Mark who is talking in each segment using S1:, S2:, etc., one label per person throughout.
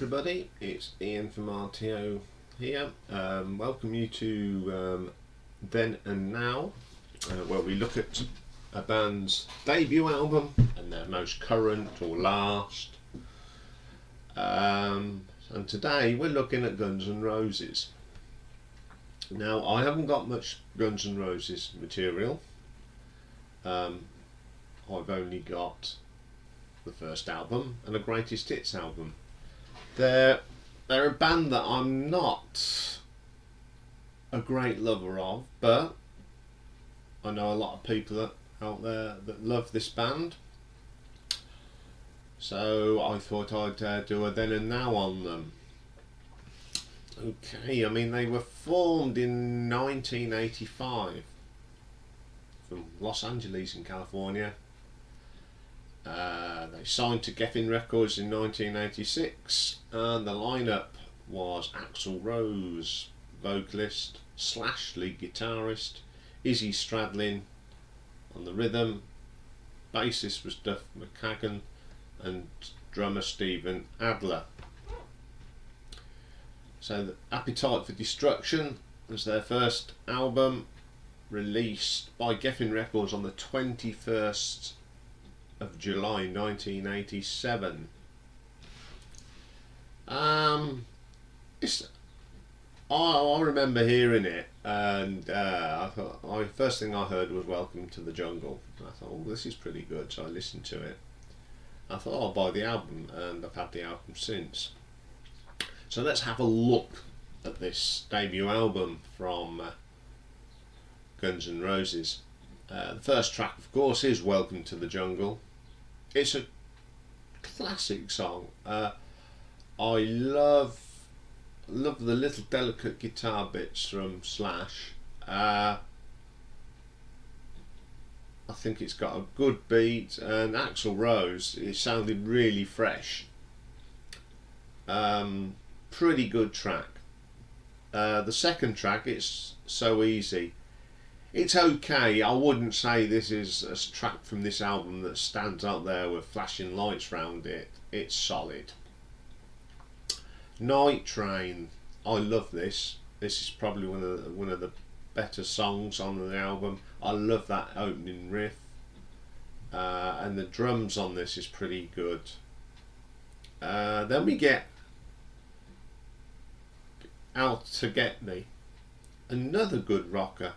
S1: everybody, it's Ian from RTO here. Welcome you to Then and Now, where we look at a band's debut album and their most current or last. And today we're looking at Guns N' Roses. Now, I haven't got much Guns N' Roses material. I've only got the first album and a greatest hits album. They're a band that I'm not a great lover of, but I know a lot of people out there that love this band, so I thought I'd do a then and now on them. Okay, I mean, they were formed in 1985 from Los Angeles in California. They signed to Geffen Records in 1986, and the lineup was Axl Rose, vocalist / lead guitarist, Izzy Stradlin on the rhythm, bassist was Duff McKagan, and drummer Steven Adler. So the Appetite for Destruction was their first album, released by Geffen Records on the 21st of July 1987. I remember hearing it, and I thought, first thing I heard was Welcome to the Jungle. I thought, oh, this is pretty good, so I listened to it. I thought, I'll buy the album, and I've had the album since. So let's have a look at this debut album from Guns N' Roses. The first track, of course, is Welcome to the Jungle. It's a classic song. I love the little delicate guitar bits from Slash. I think it's got a good beat, and Axl Rose, it sounded really fresh. Pretty good track. The second track, It's So Easy. It's okay. I wouldn't say this is a track from this album that stands out there with flashing lights round it. It's solid. Night Train. I love this. This is probably one of the better songs on the album. I love that opening riff, and the drums on this is pretty good. Then we get Out to Get Me, another good rocker.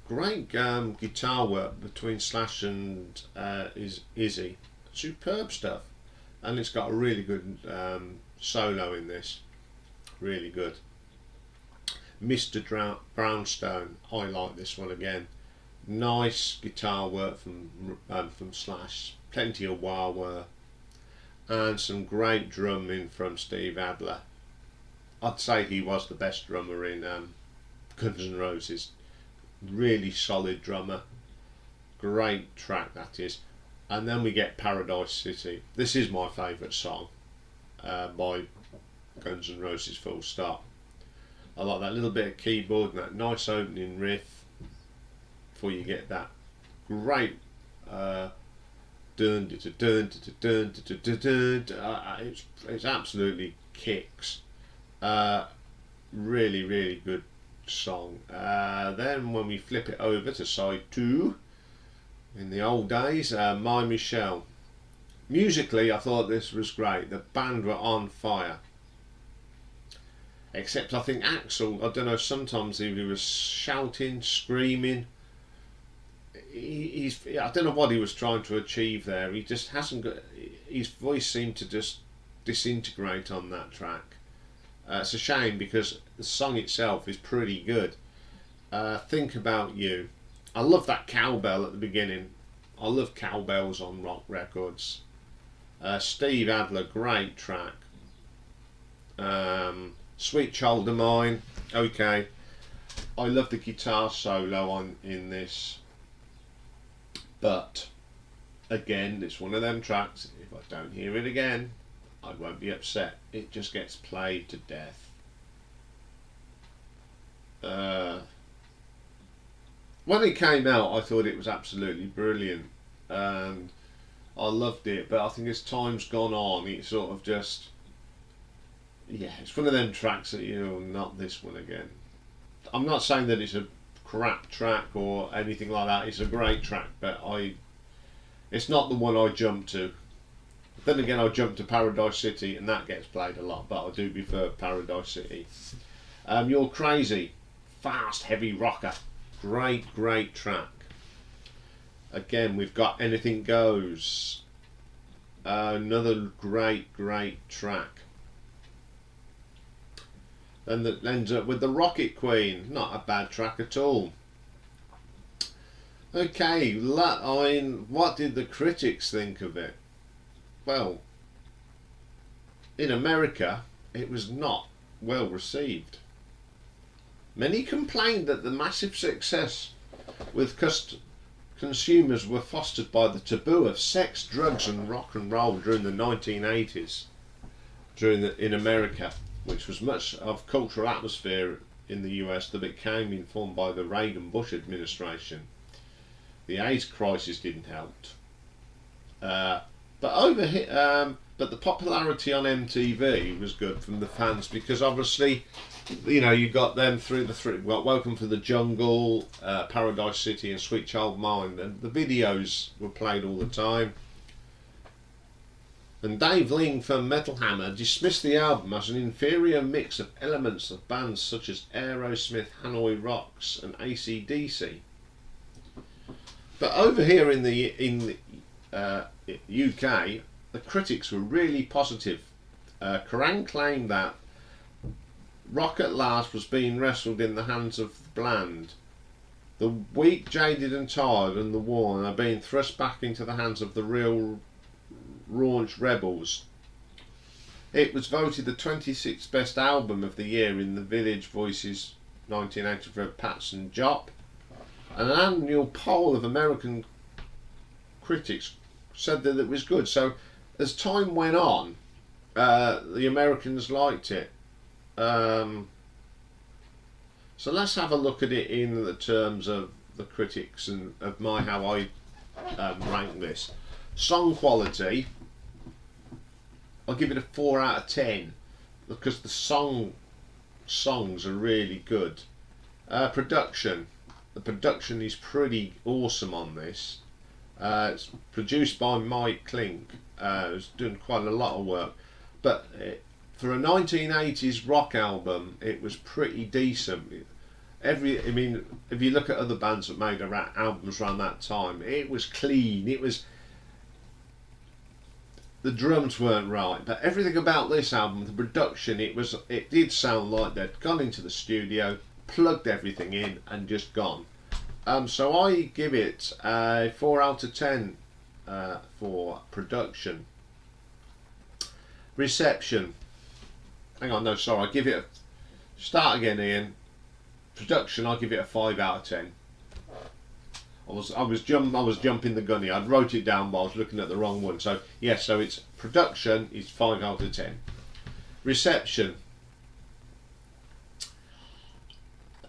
S1: Great guitar work between Slash and Izzy. Superb stuff, and it's got a really good solo in this. Really good. Mr. Brownstone. I like this one again. Nice guitar work from Slash. Plenty of wah-wah, and some great drumming from Steve Adler. I'd say he was the best drummer in Guns N' Roses. Really solid drummer. Great track that is. And then we get Paradise City. This is my favourite song by Guns N' Roses, full stop. I like that little bit of keyboard and that nice opening riff before you get that great it's absolutely kicks. Really good song. Then when we flip it over to side 2, in the old days, My Michelle. Musically, I thought this was great. The band were on fire. Except I think Axl, I don't know, sometimes he was shouting, screaming. I don't know what he was trying to achieve there. He just hasn't got. His voice seemed to just disintegrate on that track. It's a shame because the song itself is pretty good. Think About You. I love that cowbell at the beginning. I love cowbells on rock records. Steve Adler, great track. Sweet Child of Mine. Okay. I love the guitar solo in this. But again, it's one of them tracks. If I don't hear it again, I won't be upset. It just gets played to death. When it came out, I thought it was absolutely brilliant, and I loved it, but I think as time's gone on, it sort of just, yeah, it's one of them tracks that not this one again. I'm not saying that it's a crap track or anything like that. It's a great track, but it's not the one I jump to. Then again, I jump to Paradise City, and that gets played a lot, but I do prefer Paradise City. You're Crazy, fast, heavy rocker, great track. Again, we've got Anything Goes, another great track. Then that ends up with the Rocket Queen, not a bad track at all. Okay, what did the critics think of it? Well, in America, it was not well received. Many complained that the massive success with consumers were fostered by the taboo of sex, drugs and rock and roll during the 1980s in America, which was much of cultural atmosphere in the US that became informed by the Reagan-Bush administration. The AIDS crisis didn't help. But the popularity on MTV was good from the fans, because obviously, you got them through got Welcome to the Jungle, Paradise City and Sweet Child Mine, and the videos were played all the time. And Dave Ling from Metal Hammer dismissed the album as an inferior mix of elements of bands such as Aerosmith, Hanoi Rocks and AC/DC. But over here in the UK, the critics were really positive. Kerrang claimed that rock at last was being wrestled in the hands of the bland. The weak, jaded and tired and the worn are being thrust back into the hands of the real raunch rebels. It was voted the 26th best album of the year in the Village Voices 1983 Patson Jop. And an annual poll of American critics said that it was good. So as time went on, the Americans liked it. So let's have a look at it in the terms of the critics and of how I rank this. Song quality, I'll give it a 4 out of 10 because the songs are really good. Production, the production is pretty awesome on this. It's produced by Mike Klink. It's done quite a lot of work, but for a 1980s rock album, it was pretty decent. If you look at other bands that made albums around that time, it was clean. The drums weren't right, but everything about this album, the production, it did sound like they'd gone into the studio, plugged everything in, and just gone. So I give it a 4 out of 10 for production. Reception. Hang on, no, sorry. I give it start again, Ian. Production. I give it a 5 out of 10. I was jumping the gun here. I wrote it down, but I was looking at the wrong one. So yes, so it's production is 5 out of 10. Reception.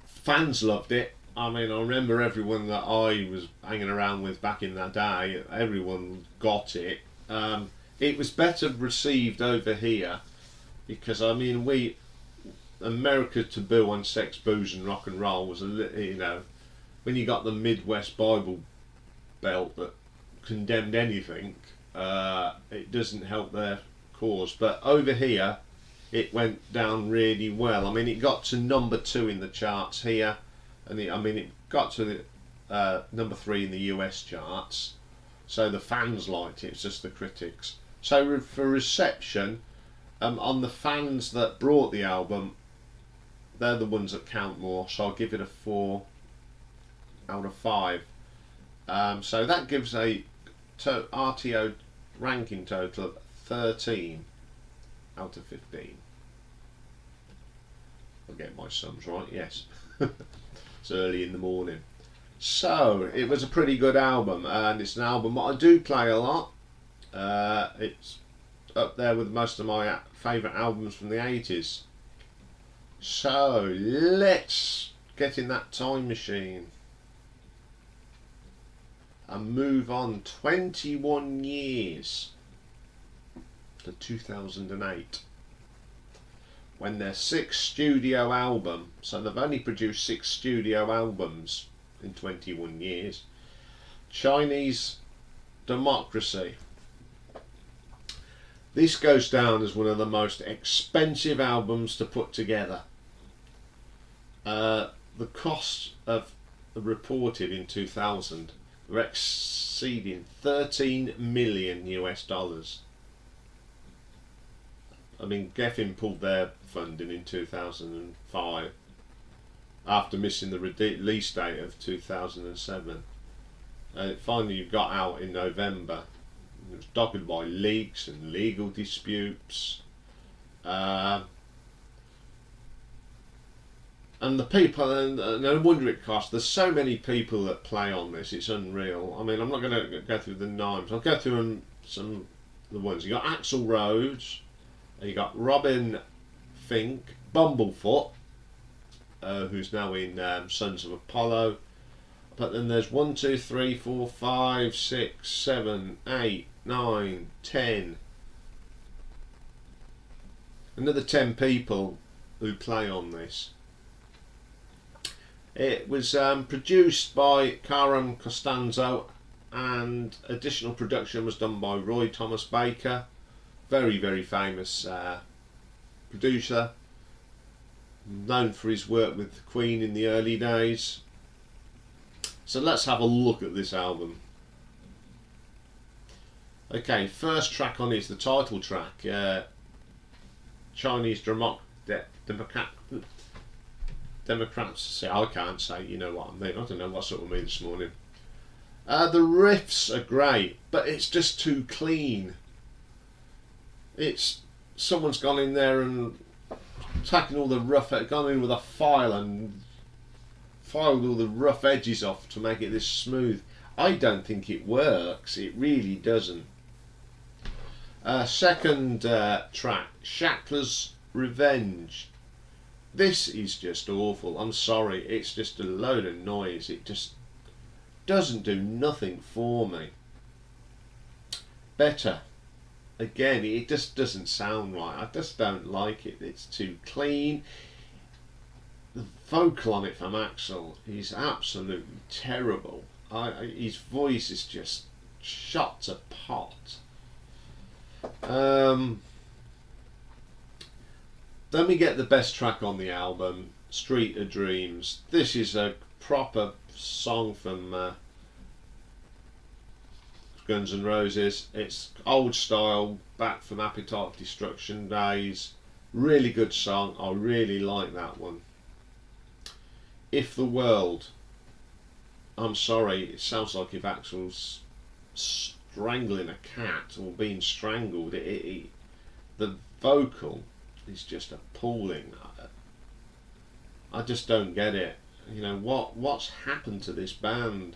S1: Fans loved it. I remember everyone that I was hanging around with back in that day. Everyone got it. It was better received over here because America taboo on sex, booze, and rock and roll was when you got the Midwest Bible Belt that condemned anything, it doesn't help their cause. But over here, it went down really well. It got to number 2 in the charts here, and it got to number 3 in the US charts. So the fans liked it. It's just the critics. So for reception, on the fans that brought the album, they're the ones that count more. So I'll give it a 4 out of 5. So that gives a RTO ranking total of 13 out of 15. I'll get my sums right, yes. It's early in the morning. So it was a pretty good album, and it's an album that I do play a lot. It's up there with most of my favourite albums from the 80s. So let's get in that time machine. and move on 21 years to 2008, when their 6th studio album, so they've only produced 6 studio albums in 21 years, Chinese Democracy. This goes down as one of the most expensive albums to put together. The costs of reported in 2000 were exceeding 13 million US dollars. I mean, Geffen pulled their funding in 2005 after missing the release date of 2007. It finally got out in November. It was dogged by leaks and legal disputes. And the people, and no wonder it costs. There's so many people that play on this, it's unreal. I mean, I'm not going to go through the names. I'll go through some of the ones. You got Axl Rose, you got Robin Fink, Bumblefoot, who's now in Sons of Apollo. But then there's 1, 2, 3, 4, 5, 6, 7, 8, 9, 10. Another 10 people who play on this. It was produced by Karam Costanzo, and additional production was done by Roy Thomas Baker, very, very famous producer, known for his work with the Queen in the early days. So let's have a look at this album. Okay, first track on is the title track, Chinese Democrats. See, I can't say, you know what I mean. I don't know what sort of me this morning. The riffs are great, but it's just too clean. It's someone's gone in there and taken all the gone in with a file and filed all the rough edges off to make it this smooth. I don't think it works. It really doesn't. Second track, Shackler's Revenge. This is just awful. I'm sorry, it's just a load of noise. It just doesn't do nothing for me. Better. Again, it just doesn't sound right. I just don't like it. It's too clean. The vocal on it from Axl is absolutely terrible. His voice is just shot to pot. Then we get the best track on the album, Street of Dreams. This is a proper song from Guns N' Roses. It's old style, back from Appetite Destruction days. Really good song. I really like that one. If the World. I'm sorry, it sounds like if Axl's strangling a cat or being strangled. The vocal is just appalling. I just don't get it. You know, what's happened to this band?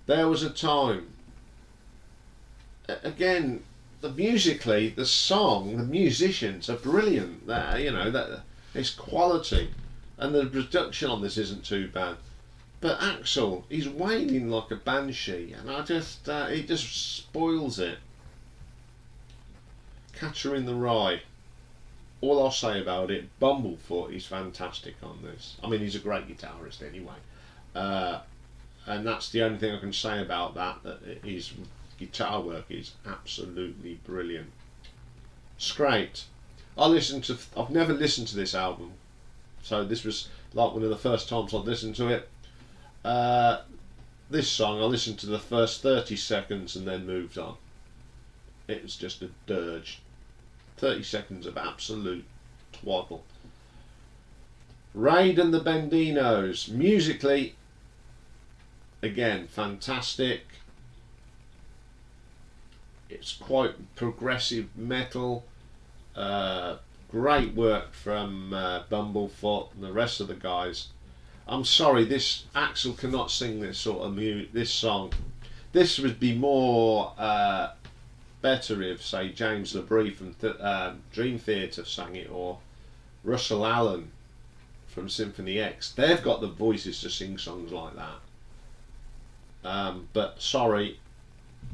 S1: There was a time, again, musically, the song, the musicians are brilliant there, you know, that it's quality, and the production on this isn't too bad. But Axl, he's wailing like a banshee, and he just spoils it. Catcher in the Rye. All I'll say about it, Bumblefoot is fantastic on this. I mean, he's a great guitarist anyway. And that's the only thing I can say about that, that his guitar work is absolutely brilliant. It's great. I've never listened to this album, so this was like one of the first times I'd listened to it. This song, I listened to the first 30 seconds and then moved on. It was just a dirge. 30 seconds of absolute twaddle. Raid and the Bendinos. Musically, again, fantastic. It's quite progressive metal. Great work from Bumblefoot and the rest of the guys. I'm sorry, this Axl cannot sing this sort of this song. This would be more better if, say, James LaBrie from Dream Theater sang it, or Russell Allen from Symphony X. They've got the voices to sing songs like that. But sorry,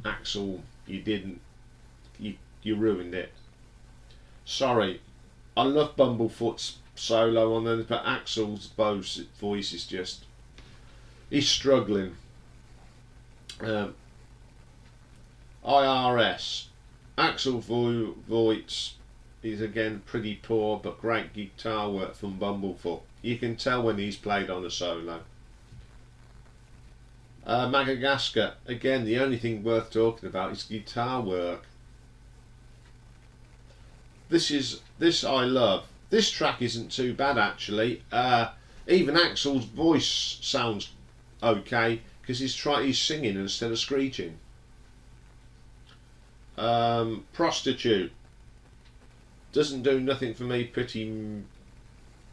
S1: Axl, you didn't. You ruined it. Sorry, I love Bumblefoot's solo on them, but Axl's voice is just, he's struggling. IRS, Axl voice is again pretty poor, but great guitar work from Bumblefoot. You can tell when he's played on a solo. Madagascar, again, the only thing worth talking about is guitar work. This I love. This track isn't too bad actually. Even Axl's voice sounds okay because he's singing instead of screeching. Prostitute doesn't do nothing for me. Pretty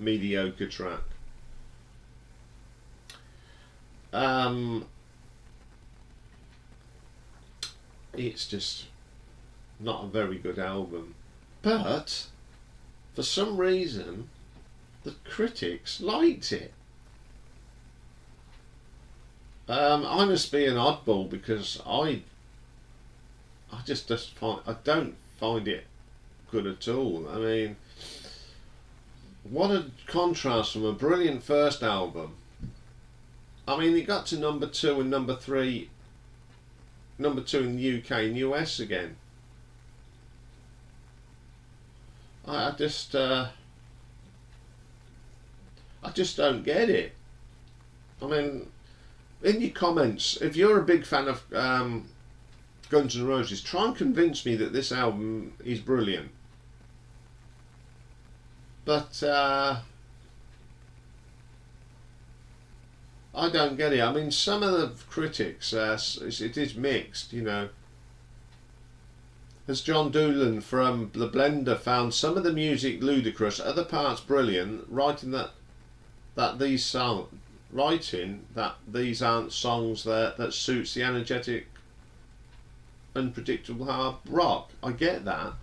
S1: mediocre track. It's just not a very good album, but for some reason the critics liked it. I must be an oddball because I don't find it good at all. I mean, what a contrast from a brilliant first album. I mean, it got to number 2 and number 3. Number 2 in the UK and US again. I just don't get it. I mean, in your comments, if you're a big fan of Guns N' Roses, try and convince me that this album is brilliant. But I don't get it. I mean, some of the critics, it is mixed, you know. As John Doolan from The Blender found some of the music ludicrous, other parts brilliant, writing that these aren't songs that suits the energetic, unpredictable hard rock. I get that.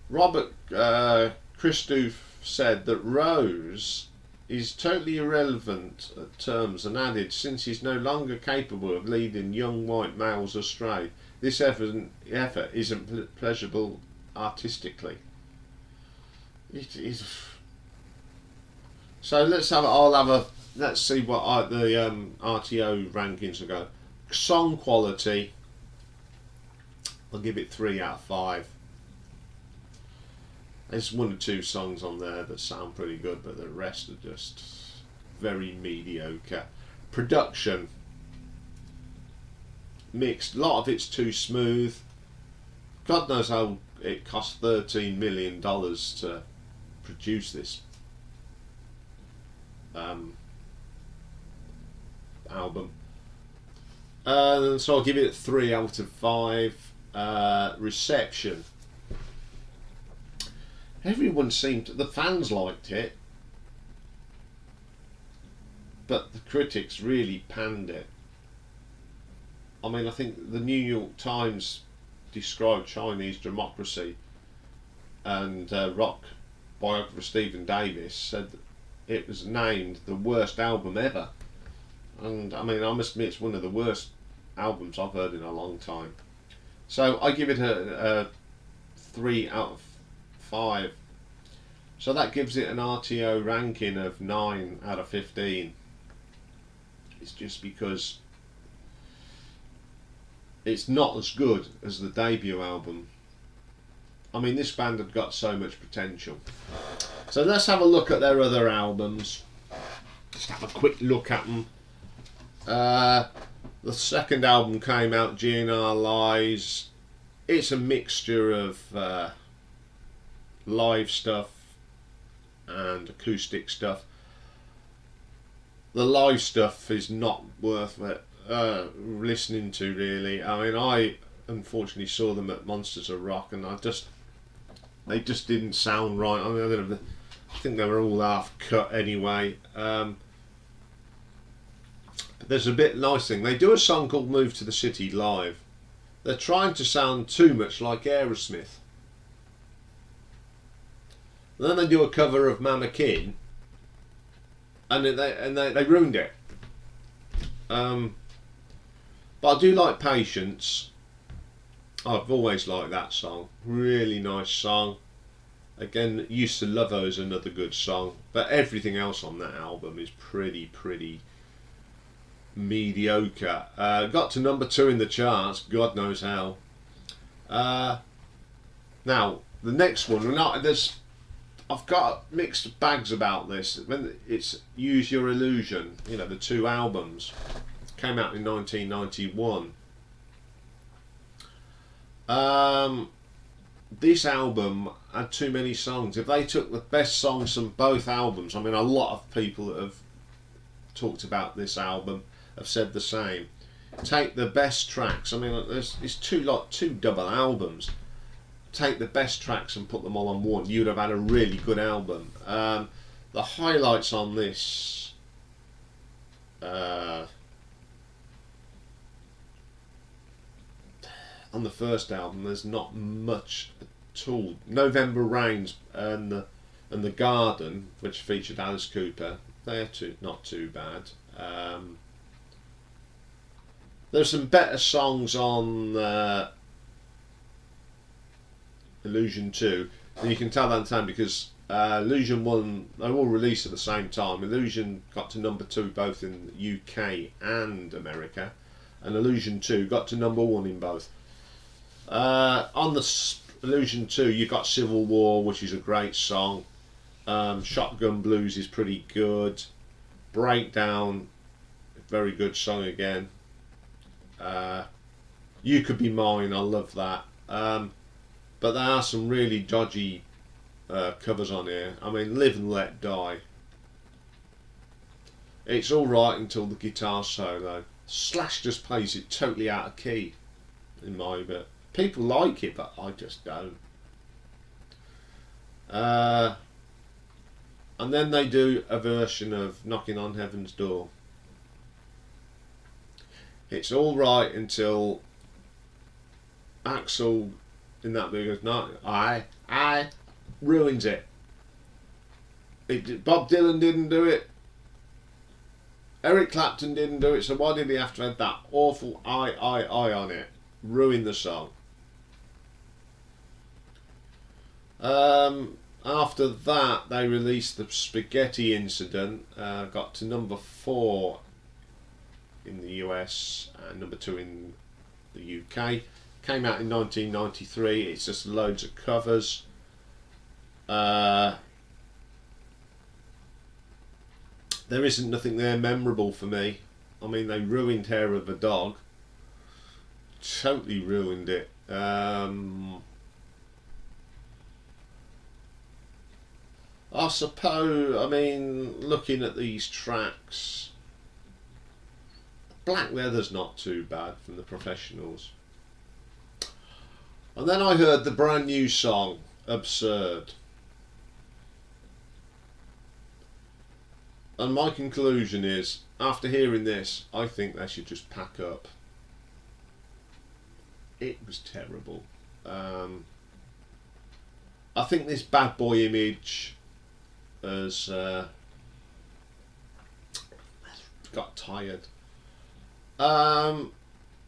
S1: Robert Christoph said that Rose is totally irrelevant at terms and added, since he's no longer capable of leading young white males astray, this effort isn't pleasurable artistically. It is. So let's see what the RTO rankings will go. Song quality, I'll give it 3 out of 5. There's 1 or 2 songs on there that sound pretty good, but the rest are just very mediocre. Production, mixed. A lot of it's too smooth. God knows how it cost $13 million to produce this album. So I'll give it 3 out of 5. Reception. Everyone the fans liked it, but the critics really panned it. I mean, I think the New York Times described Chinese Democracy, and rock biographer Stephen Davis said that it was named the worst album ever. And I mean, I must admit, it's one of the worst albums I've heard in a long time. So I give it a 3 out of 5. So that gives it an RTO ranking of 9 out of 15. It's just because it's not as good as the debut album. I mean, this band had got so much potential. So let's have a look at their other albums. Just have a quick look at them. The second album came out, GNR Lies. It's a mixture of live stuff and acoustic stuff. The live stuff is not worth it listening to, really. I mean, I unfortunately saw them at Monsters of Rock, and they just didn't sound right. I mean, I think they were all half cut anyway. There's a bit nice thing. They do a song called Move to the City live. They're trying to sound too much like Aerosmith. And then they do a cover of Mama Kin, and they ruined it. But I do like Patience. I've always liked that song. Really nice song. Again, Used to Love Her is another good song, but everything else on that album is pretty mediocre. Got to number 2 in the charts, God knows how. Now the next one, I've got mixed bags about this. When it's Use Your Illusion, you know, the 2 albums came out in 1991. This album had too many songs. If they took the best songs from both albums, I mean, a lot of people that have talked about this album have said the same. Take the best tracks. I mean, it's two double albums. Take the best tracks and put them all on one. You'd have had a really good album. The highlights on this. On the first album, there's not much at all. November Rains and the Garden, which featured Alice Cooper, they're not too bad. There's some better songs on Illusion 2, and you can tell that in time because Illusion 1, they all released at the same time. Illusion got to number 2 both in the UK and America, and Illusion 2 got to number 1 in both. On the Illusion 2, you got Civil War, which is a great song. Shotgun Blues is pretty good. Breakdown, very good song again. You Could Be Mine, I love that. But there are some really dodgy covers on here. I mean, Live and Let Die. It's alright until the guitar solo. Slash just plays it totally out of key, in my bit. People like it, but I just don't. And then they do a version of Knocking on Heaven's Door. It's all right until Axl in that movie goes, no, I ruins it. Bob Dylan didn't do it. Eric Clapton didn't do it, so why did he have to have that awful I on it? Ruin the song. After that, they released the Spaghetti Incident, got to number 4 in the US and number 2 in the UK. Came out in 1993. It's just loads of covers. There isn't nothing there memorable for me. I mean, they ruined Hair of a Dog. Totally ruined it. I suppose, I mean, looking at these tracks, Black Leather's not too bad from the Professionals. And then I heard the brand new song, Absurd. And my conclusion is, after hearing this, I think they should just pack up. It was terrible. I think this bad boy image has got tired. I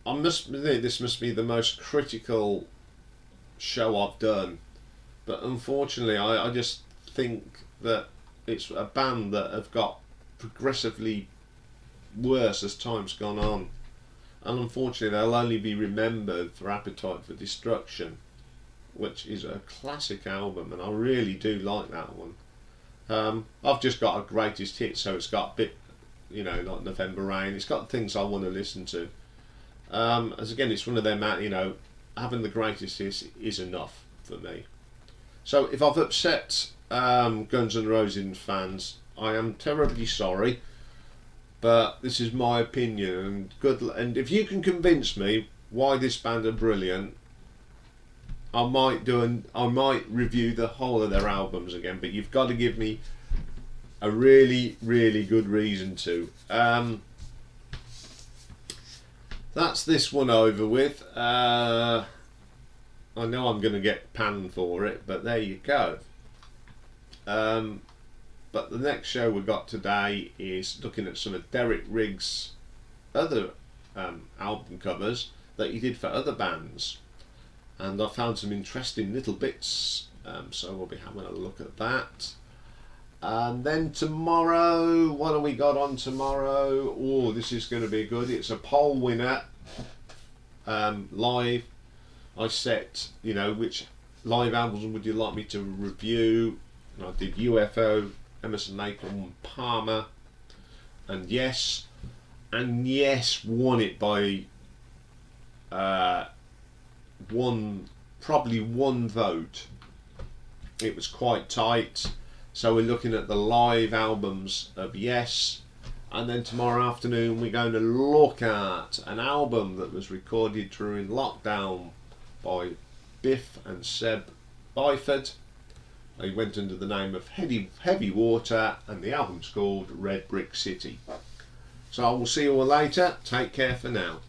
S1: must admit, this must be the most critical show I've done, but unfortunately I just think that it's a band that have got progressively worse as time's gone on, and unfortunately they'll only be remembered for Appetite for Destruction, which is a classic album, and I really do like that one. I've just got a greatest hit, so it's got a bit, you know, like November Rain. It's got things I want to listen to. As again, it's one of them, you know, having the greatest hits is enough for me. So if I've upset Guns N' Roses fans, I am terribly sorry, but this is my opinion, and good. And if you can convince me why this band are brilliant, I might review the whole of their albums again, but you've got to give me a really, really good reason to. That's this one over with. I know I'm going to get panned for it, but there you go. But the next show we got today is looking at some of Derek Riggs' other album covers that he did for other bands, and I found some interesting little bits, so we'll be having a look at that. And then tomorrow, what have we got on tomorrow? Oh, this is going to be good. It's a poll winner live. I set, which live albums would you like me to review, and I did UFO, Emerson, Lake and Palmer, and Yes won it by probably one vote. It was quite tight. So we're looking at the live albums of Yes, and then tomorrow afternoon we're going to look at an album that was recorded during lockdown by Biff and Seb Byford. They went under the name of Heavy Water, and the album's called Red Brick City. So I will see you all later. Take care for now.